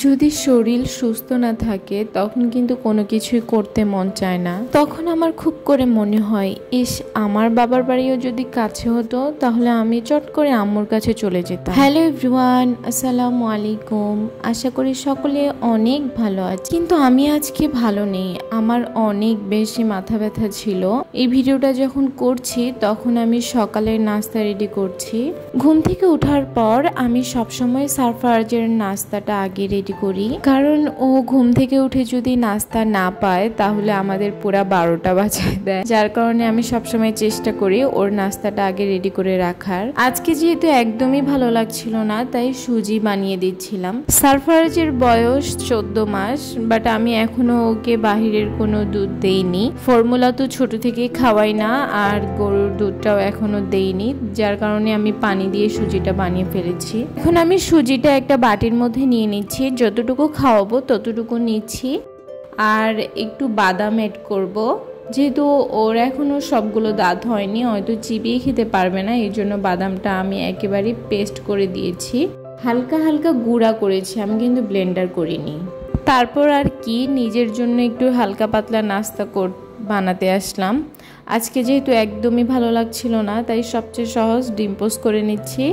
যদি শরীর সুস্থ না থাকে তখন কিন্তু কোনো কিছুই করতে মন চায় না। তখন আমার খুব করে মনে হয়, ইস আমার বাবার বাড়িও যদি কাছে হতো তাহলে আমি চট করে আম্মুর কাছে চলে যেতাম। হ্যালো এভরিওয়ান, আসসালামু আলাইকুম। আশা করি সকলে অনেক ভালো আছে, কিন্তু আমি আজকে ভালো নেই। আমার অনেক বেশি মাথা ব্যথা ছিল। এই ভিডিওটা যখন করছি তখন আমি সকালের নাস্তা রেডি করছি। ঘুম থেকে ওঠার পর আমি সবসময় সারফরাজের নাস্তাটা আগে রেডি করি, কারণ ও ঘুম থেকে উঠে যদি নাস্তা না পায় তাহলে আমাদের পুরা 12টা বাজায় দেয়। যার কারণে আমি সবসময় চেষ্টা করি ওর নাস্তাটা আগে রেডি করে রাখার। আজকে যেহেতু একদমই ভালো লাগছিল না তাই সুজি বানিয়ে দিচ্ছিলাম। সারফরাজের বয়স 14 মাস, বাট আমি এখনো ওকে বাহিরের কোনো দুধ দেইনি। ফর্মুলা তো ছোট থেকে খাওয়াই না, আর গরুর দুধটাও এখনো দেইনি, যার কারণে আমি পানি দিয়ে সুজিটা বানিয়ে ফেলেছি। এখন আমি সুজিটা একটা বাটির মধ্যে নিয়ে নিচ্ছি, যতটুকু খাওয়াবো ততটুকু নিচ্ছি। আর একটু বাদাম অ্যাড করব, যেহেতু ওর এখনো সবগুলো দাঁত হয়নি, হয়তো চিবিয়ে খেতে পারবে না, এই জন্য বাদামটা আমি একেবারে পেস্ট করে দিয়েছি। হালকা হালকা গুঁড়া করেছি, আমি কিন্তু ব্লেন্ডার করিনি। তারপর আর কি, নিজের জন্য একটু হালকা পাতলা নাস্তা বানাতে আসলাম। আজকে যেহেতু একদমই ভালো লাগছিল না তাই সবচেয়ে সহজ ডিম পোস্ট করে নিচ্ছি।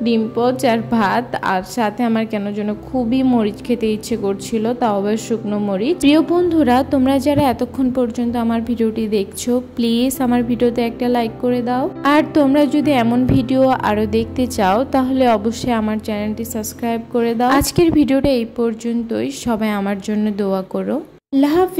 ডিম পোস্ট আর ভাত, আর সাথে আমার কেন যেন খুবই মরিচ খেতে ইচ্ছে করছিল, তাও আবার শুকনো মরিচ। প্রিয় বন্ধুরা, তোমরা যারা এতক্ষণ পর্যন্ত আমার ভিডিওটি দেখছো, প্লিজ আমার ভিডিওতে একটা লাইক করে দাও। আর তোমরা যদি এমন ভিডিও আরো দেখতে চাও তাহলে অবশ্যই আমার চ্যানেলটি সাবস্ক্রাইব করে দাও। আজকের ভিডিওটা এই পর্যন্তই, সবাই আমার জন্য দোয়া করো। আল্লাহ হাফেজ।